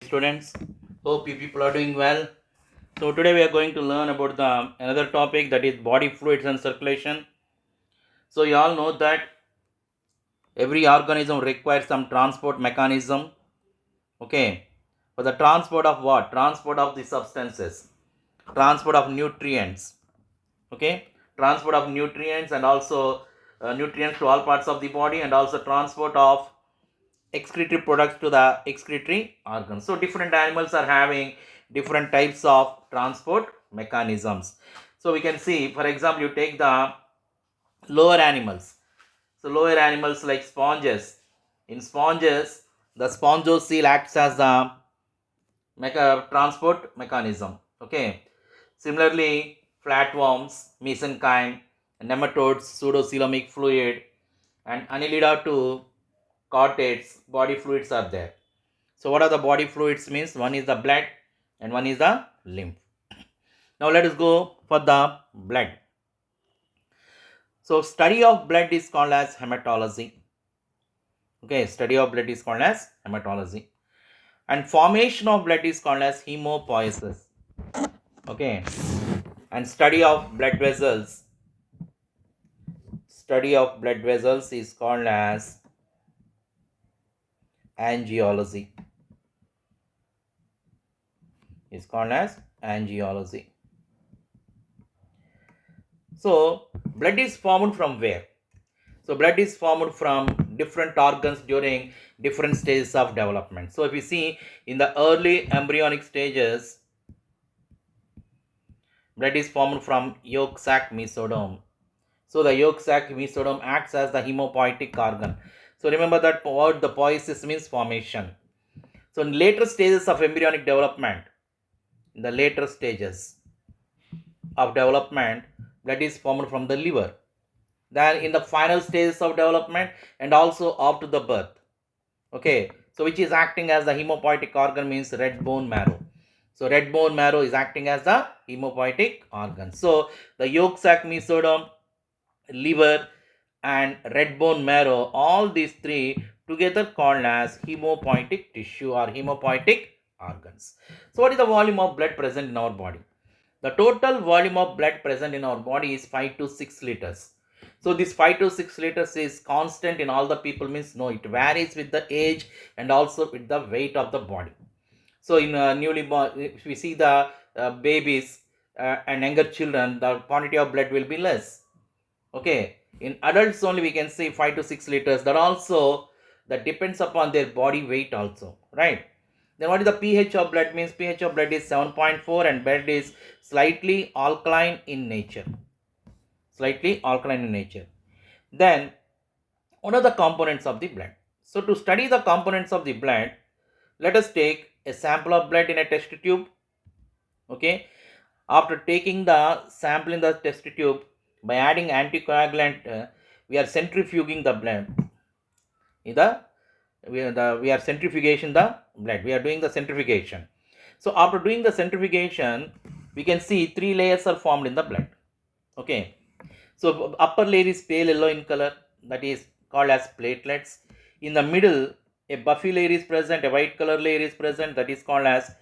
Students, hope you people are doing well. So today we are going to learn about the another topic, that is body fluids and circulation. So you all know that every organism requires some transport mechanism. Okay, for the transport of what? Transport of the substances, transport of nutrients. Okay, transport of nutrients and also nutrients to all parts of the body, and also transport of excretory products to the excretory organs. So different animals are having different types of transport mechanisms. So we can see, for example, you take the lower animals. So lower animals like sponges. In sponges, the spongocoel acts as the transport mechanism. Okay. Similarly, flatworms, mesenchyme, nematodes, pseudocoelomic fluid, and annelida to chordates, body fluids are there. So what are the body fluids means? One is the blood and one is the lymph. Now let us go for the blood. So study of blood is called as hematology. Okay, study of blood is called as hematology. And formation of blood is called as hemopoiesis. Okay. And study of blood vessels is called as angiology. Is called as angiology. So blood is formed from where? So blood is formed from different organs during different stages of development. So if you see in the early embryonic stages, blood is formed from yolk sac mesoderm. So the yolk sac mesoderm acts as the hemopoietic organ. So remember that word, the poiesis means formation. So in later stages of embryonic development, in the later stages of development, blood is formed from the liver. Then in the final stages of development and also after the birth. Okay, so which is acting as the hemopoietic organ means red bone marrow. So red bone marrow is acting as the hemopoietic organ. So the yolk sac mesoderm, liver, and red bone marrow, all these three together called as hemopoietic tissue or hemopoietic organs. So what is the volume of blood present in our body? The total volume of blood present in our body is 5 to 6 liters. So this 5 to 6 liters is constant in all the people means no, it varies with the age and also with the weight of the body. So in newly born, if we see the babies and younger children, the quantity of blood will be less. Okay, in adults only we can say 5 to 6 liters. That depends upon their body weight also, right? Then what is the pH of blood means? pH of blood is 7.4 and blood is slightly alkaline in nature. Slightly alkaline in nature. Then what are the components of the blood? So to study the components of the blood, let us take a sample of blood in a test tube. Okay. After taking the sample in the test tube, by adding anticoagulant, we are centrifuging the blood. We are centrifugation the blood. We are doing the centrifugation. So after doing the centrifugation, we can see three layers are formed in the blood. Okay. So upper layer is pale yellow in color, that is called as platelets. In the middle, a buffy layer is present, a white color layer is present, that is called as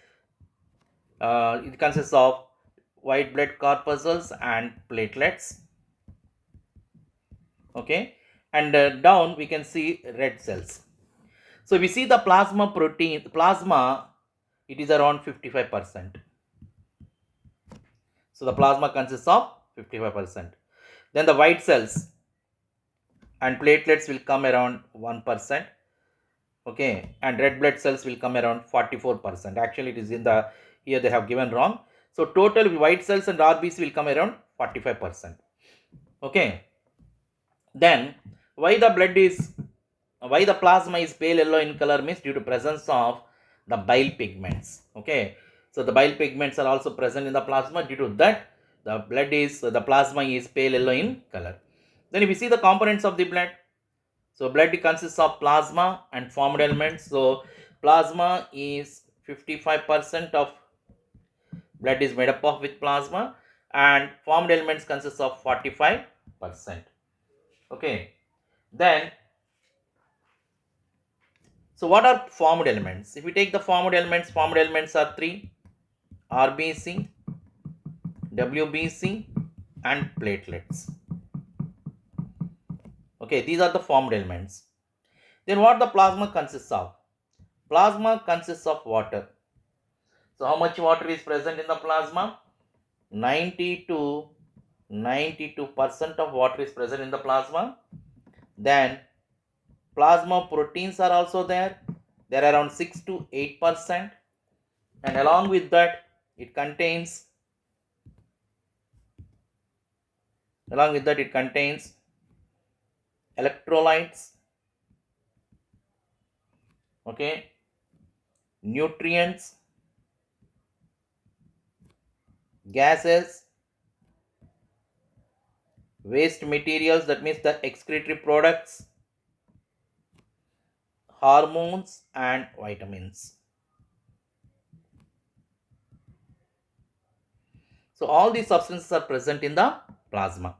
it consists of white blood corpuscles and platelets. Okay, and down we can see red cells. So we see the plasma, it is around 55%. So the plasma consists of 55%. Then the white cells and platelets will come around 1%. Okay, and red blood cells will come around 44%. Actually, it is in the here they have given wrong. So total white cells and RBC will come around 45%. Okay, then why the blood is why the plasma is pale yellow in color means due to presence of the bile pigments. Okay, so the bile pigments are also present in the plasma. Due to that, the plasma is pale yellow in color. Then if you see the components of the blood, so blood consists of plasma and formed elements. So plasma is 55% of blood is made up of with plasma, and formed elements consists of 45%. Okay, then So what are formed elements? If we take the formed elements are three: RBC, WBC, and platelets. Okay, these are the formed elements. Then what the plasma consists of? Plasma consists of water. So how much water is present in the plasma? 90 to 92% of water is present in the plasma. Then plasma proteins are also there. They are around 6 to 8%. And along with that, it contains electrolytes, okay, nutrients, gases, waste materials, that means the excretory products, hormones, and vitamins. So all these substances are present in the plasma.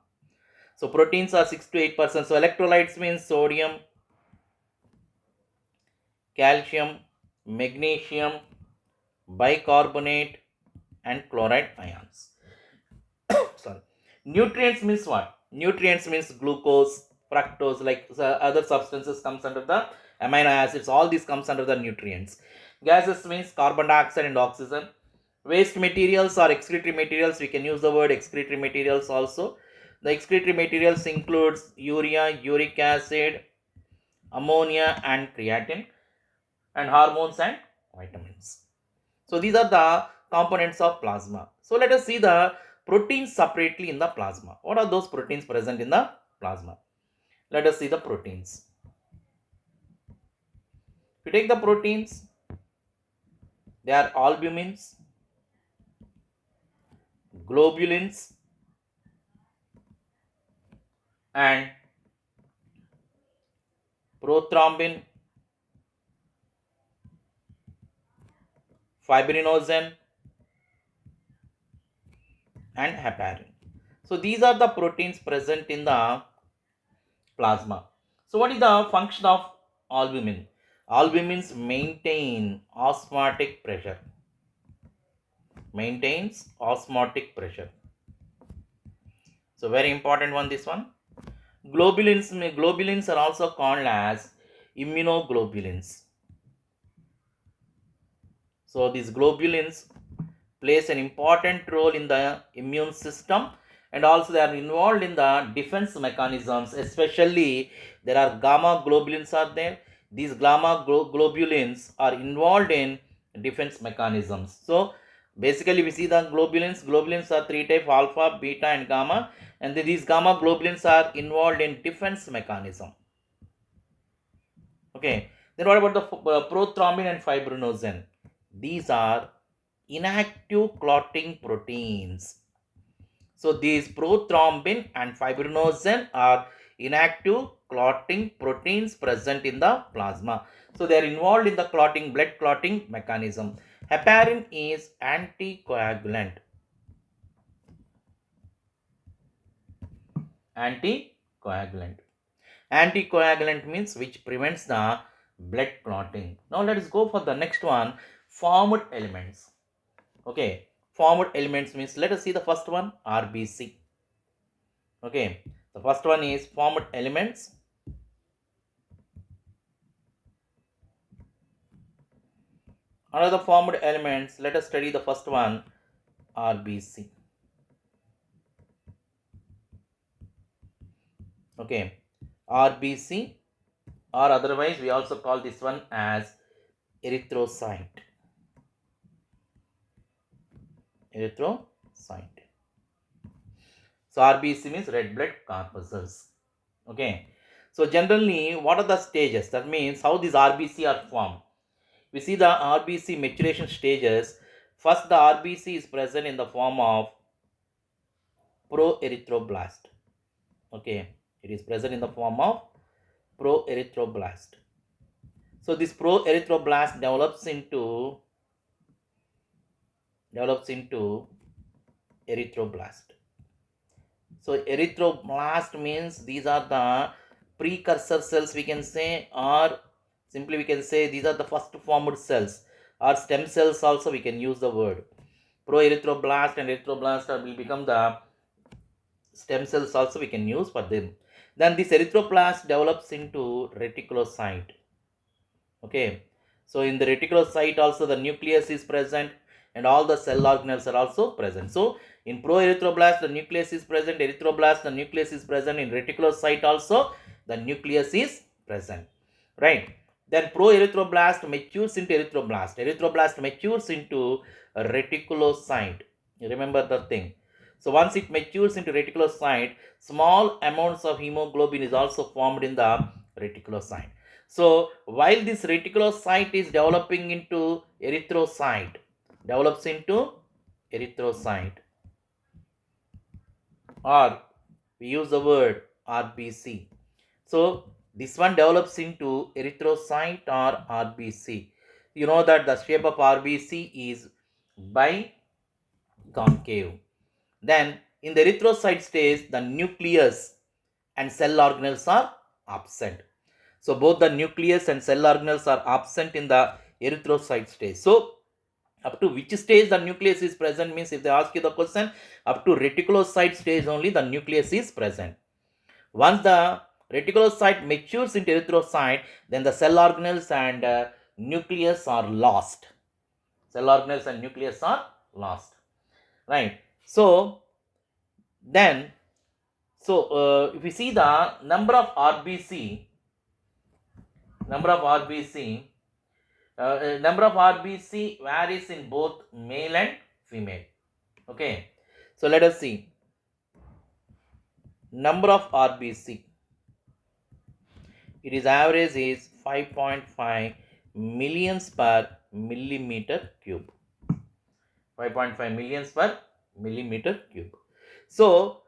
So proteins are 6 to 8%. So electrolytes means sodium, calcium, magnesium, bicarbonate, and chloride ions. Sorry. Nutrients means what? Nutrients means glucose, fructose, like other substances comes under the amino acids. All these comes under the nutrients. Gases means carbon dioxide and oxygen. Waste materials or excretory materials. We can use the word excretory materials also. The excretory materials includes urea, uric acid, ammonia, and creatine, and hormones and vitamins. So these are the components of plasma. So let us see the proteins separately in the plasma. What are those proteins present in the plasma? Let us see the proteins. If you take the proteins, they are albumins, globulins, and prothrombin, fibrinogen, and heparin. So these are the proteins present in the plasma. So what is the function of albumin? Albumins maintain osmotic pressure. Maintains osmotic pressure. So very important one, this one. Globulins are also called as immunoglobulins. So these globulins plays an important role in the immune system, and also they are involved in the defense mechanisms. Especially there are gamma globulins are there. These globulins are involved in defense mechanisms. So basically we see the globulins are three types: alpha, beta, and gamma, and these gamma globulins are involved in defense mechanism. Okay, then what about the prothrombin and fibrinogen? These are inactive clotting proteins. So these prothrombin and fibrinogen are inactive clotting proteins present in the plasma. So they are involved in the blood clotting mechanism. Heparin is anticoagulant. Anticoagulant. Anticoagulant means which prevents the blood clotting. Now let us go for the next one, formed elements. Okay, formed elements means, let us see the first one, RBC. Okay, the first one is formed elements. Another formed elements, let us study the first one, RBC. Okay, RBC, or otherwise we also call this one as erythrocyte. Erythrocyte. So RBC means red blood corpuscles. Okay, so generally what are the stages? That means how these RBC are formed. We see the RBC maturation stages. First, the RBC is present in the form of proerythroblast. Okay, it is present in the form of proerythroblast. So this proerythroblast develops into erythroblast. So erythroblast means these are the precursor cells, we can say, or Simply we can say these are the first formed cells or stem cells also we can use the word. Proerythroblast and erythroblast will become the stem cells also we can use for them. Then this erythroblast develops into reticulocyte. Okay, so in the reticulocyte also the nucleus is present and all the cell organelles are also present. So in proerythroblast the nucleus is present, erythroblast the nucleus is present, in reticulocyte also the nucleus is present, right? Then proerythroblast matures into erythroblast, erythroblast matures into a reticulocyte. You remember the thing. So once it matures into reticulocyte, small amounts of hemoglobin is also formed in the reticulocyte. So while this reticulocyte is developing into erythrocyte, develops into erythrocyte, or we use the word RBC. So this one develops into erythrocyte or RBC. You know that the shape of RBC is biconcave. Then in the erythrocyte stage, the nucleus and cell organelles are absent. So both the nucleus and cell organelles are absent in the erythrocyte stage. So up to which stage the nucleus is present means if they ask you the question, up to reticulocyte stage only the nucleus is present. Once the reticulocyte matures into erythrocyte, then the cell organelles and nucleus are lost. Cell organelles and nucleus are lost. Right. So then, if we see the number of RBC, number of RBC, number of RBC varies in both male and female. Okay. So let us see. Number of RBC. It is average is 5.5 millions per millimeter cube. 5.5 millions per millimeter cube. So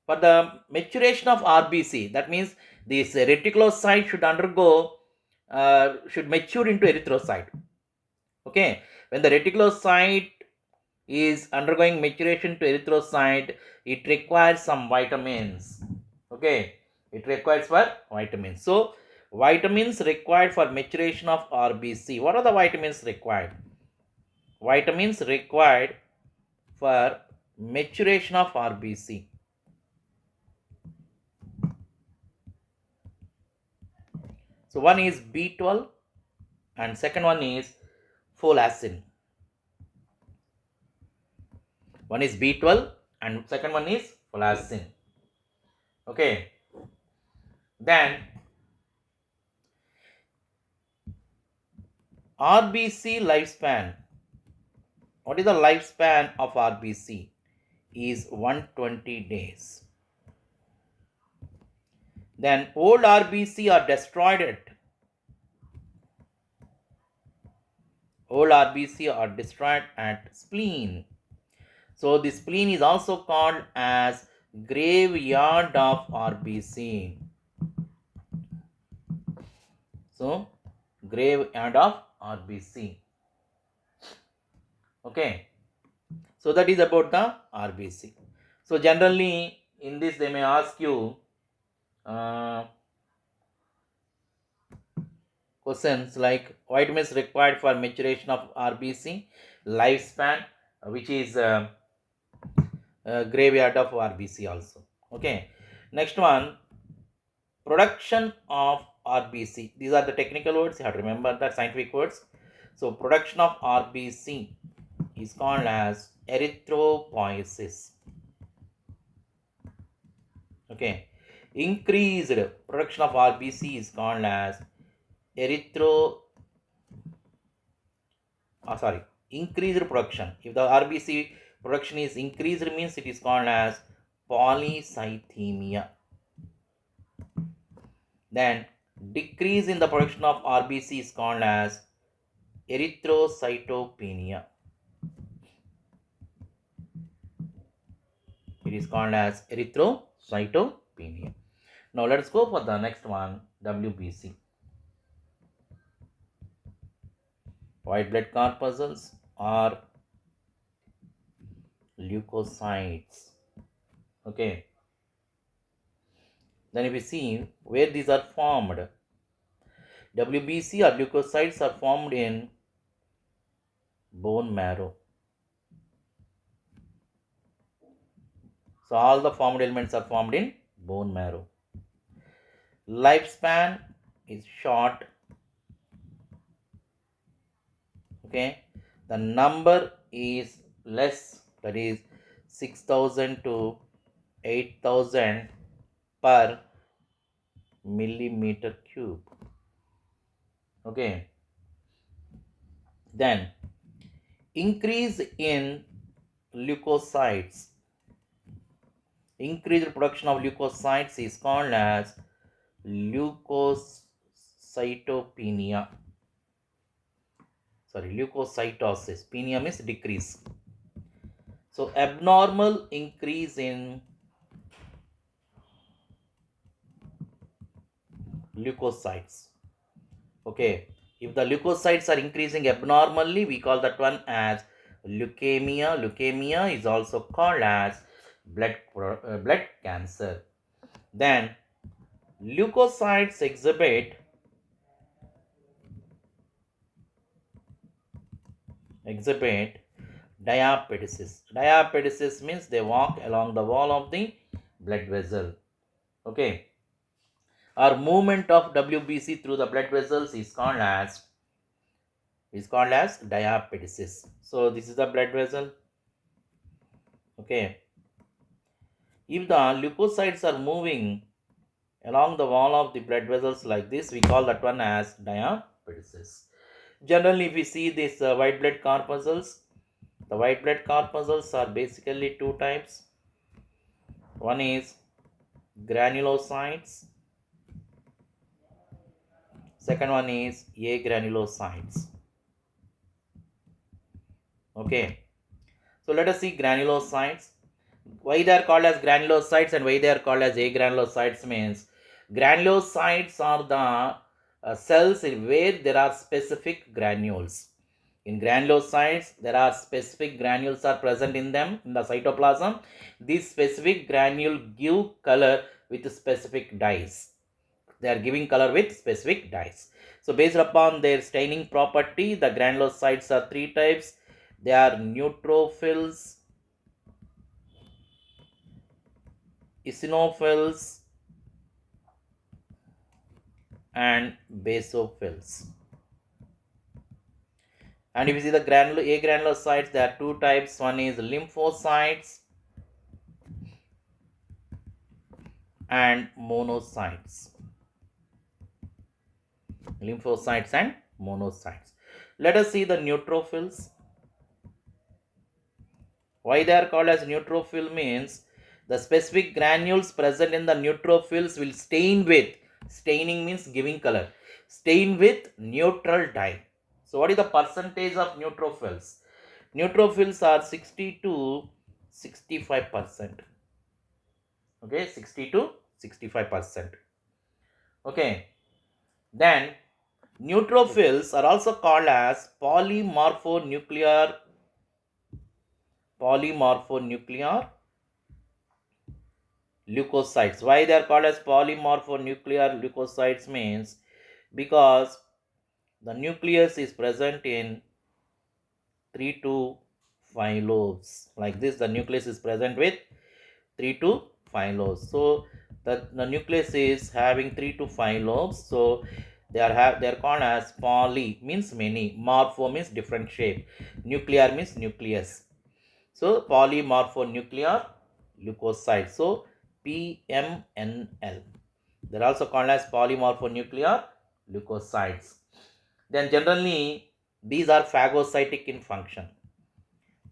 for the maturation of RBC, that means this reticulocyte should mature into erythrocyte. Okay, when the reticulocyte is undergoing maturation to erythrocyte, it requires some vitamins. Okay, it requires for vitamins. So vitamins required for maturation of RBC. What are the vitamins required? Vitamins required for maturation of RBC. So one is B12 and second one is folacin. One is B12 and second one is folacin. Okay. Then RBC lifespan. What is the lifespan of RBC? Is 120 days. Then old RBC are destroyed at spleen. So the spleen is also called as graveyard of RBC. So graveyard of RBC. Okay. So that is about the RBC. So generally in this they may ask you questions like vitamins required for maturation of RBC, lifespan, which is graveyard of RBC also. Okay. Next one, production of RBC. These are the technical words. You have to remember the scientific words. So production of RBC is called as erythropoiesis. Okay. Increased production of RBC is called as increased production. If the RBC production is increased means it is called as polycythemia. Then decrease in the production of RBC is called as erythrocytopenia. It is called as erythrocytopenia. Now let's go for the next one, WBC. White blood corpuscles or leukocytes. Okay. Then if we see where these are formed, WBC or leukocytes are formed in bone marrow. So all the formed elements are formed in bone marrow. Lifespan is short. Okay, the number is less, that is 6,000 to 8,000 per millimeter cube. Okay, then increase in leukocytes. Increased production of leukocytes is called as leukocytopenia. Sorry, leukocytosis. Penia means decrease. So abnormal increase in leukocytes. Okay, if the leukocytes are increasing abnormally, we call that one as leukemia. Leukemia is also called as blood cancer. Then leukocytes exhibit diapedesis. Diapedesis means they walk along the wall of the blood vessel. Okay, or movement of WBC through the blood vessels is called as diapedesis. So this is the blood vessel. Okay, if the leukocytes are moving along the wall of the blood vessels like this, we call that one as diapedesis. Generally, if we see these white blood corpuscles, the white blood corpuscles are basically two types. One is granulocytes, second one is agranulocytes. Okay, so let us see granulocytes. Why they are called as granulocytes and why they are called as agranulocytes means granulocytes are the cells in where there are specific granules. In granulocytes, there are specific granules are present in them in the cytoplasm. These specific granule give color with specific dyes. They are giving color with specific dyes. So based upon their staining property, the granulocytes are three types. They are neutrophils, eosinophils, and basophils. And if you see the agranulocytes, there are two types. One is lymphocytes and monocytes. Lymphocytes and monocytes. Let us see the neutrophils. Why they are called as neutrophil means the specific granules present in the neutrophils will stain with, staining means giving color, stain with neutral dye. So what is the percentage of neutrophils? Neutrophils are 60 to 65%. Okay, 60 to 65%. Okay, then neutrophils are also called as polymorphonuclear leukocytes. Why they are called as polymorphonuclear leukocytes means because the nucleus is present in 3 to 5 lobes. Like this, the nucleus is present with 3 to 5 lobes. So the nucleus is having 3 to 5 lobes. So they are called as poly means many, morpho means different shape, nuclear means nucleus. So polymorphonuclear leukocytes. So PMNL. They're also called as polymorphonuclear leukocytes. Then generally these are phagocytic in function.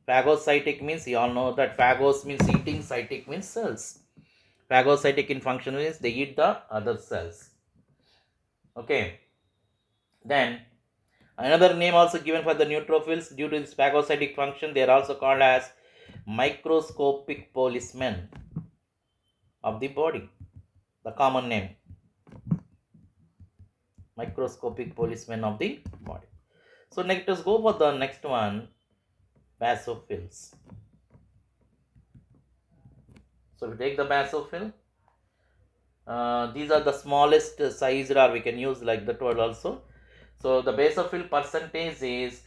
Phagocytic means you all know that phagos means eating, cytic means cells. Phagocytic in function means they eat the other cells. Okay. Then another name also given for the neutrophils due to this phagocytic function, they are also called as microscopic policemen of the body. The common name, microscopic policemen of the body. So next, let's go for the next one, basophils. So we take the basophil. These are the smallest size, or we can use like that word also. So the basophil percentage is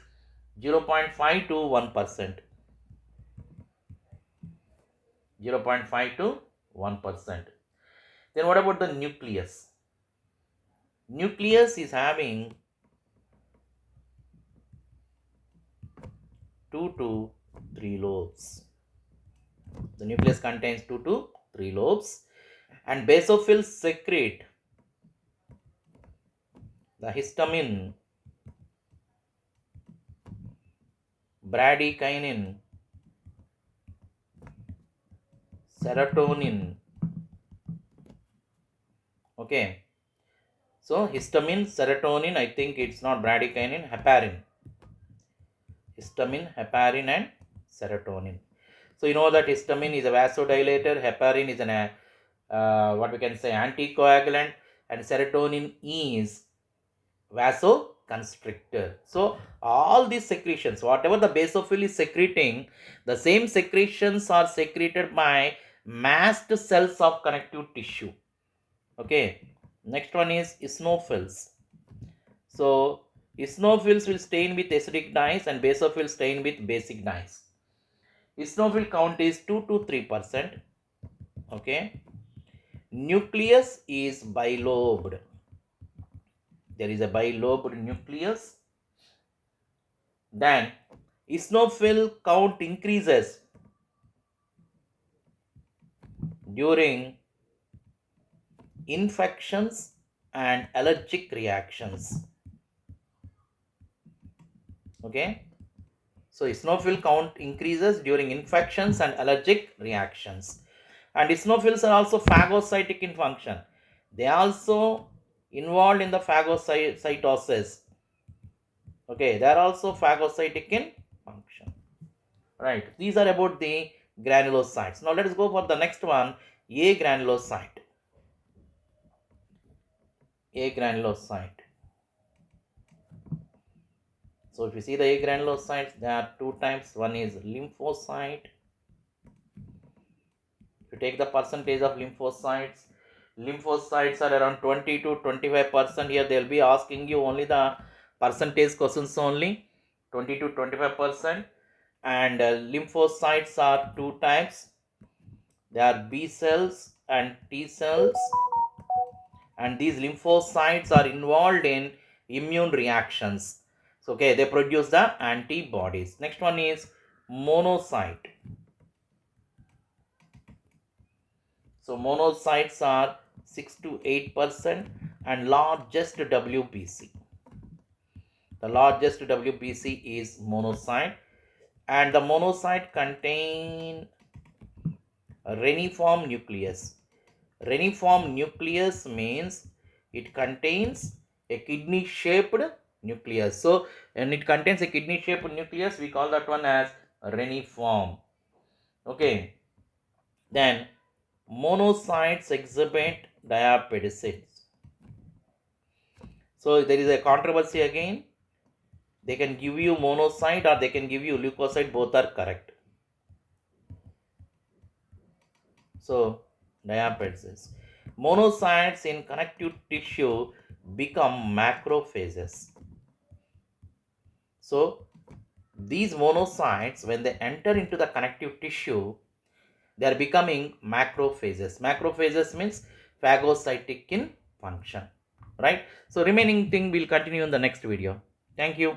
0.5 to 1%. 0.5 to 1%. Then what about the nucleus? Nucleus is having 2 to 3 lobes. The nucleus contains 2 to 3 lobes, and basophils secrete the histamine, bradykinin, serotonin. Okay, so histamine, serotonin, I think it's not bradykinin, heparin. Histamine, heparin, and serotonin. So you know that histamine is a vasodilator, heparin is an what we can say anticoagulant, and serotonin is vasoconstrictor. So all these secretions, whatever the basophil is secreting, the same secretions are secreted by mast cells of connective tissue. Okay, next one is eosinophils. So eosinophils will stain with acidic dyes and basophils stain with basic dyes. Eosinophil count is 2 to 3%. Okay, nucleus is bilobed. There is a bilobed nucleus. Then eosinophil count increases during infections and allergic reactions. Okay, so eosinophil count increases during infections and allergic reactions. And eosinophils are also phagocytic in function. They are also involved in the phagocytosis. Okay, they are also phagocytic in function. Right, these are about the granulocytes. Now let us go for the next one, agranulocyte. Agranulocyte. So if you see the agranulocytes, there are two types. One is lymphocyte. If you take the percentage of lymphocytes, lymphocytes are around 20 to 25%. Here they will be asking you only the percentage questions only, 20 to 25%. And lymphocytes are two types. They are B cells and T cells. And these lymphocytes are involved in immune reactions. So, okay, they produce the antibodies. Next one is monocyte. So, monocytes are 6 to 8% and largest WBC. The largest WBC is monocyte, and the monocyte contain reniform nucleus. Reniform nucleus means it contains a kidney shaped nucleus. So, when it contains a kidney shaped nucleus, we call that one as reniform. Okay. Then monocytes exhibit diapedicits. So, there is a controversy again. They can give you monocyte or they can give you leukocyte, both are correct. So, diapedicits. Monocytes in connective tissue become macrophages. So, these monocytes, when they enter into the connective tissue, they are becoming macrophages. Macrophages means phagocytic in function, right? So, remaining thing will continue in the next video. Thank you.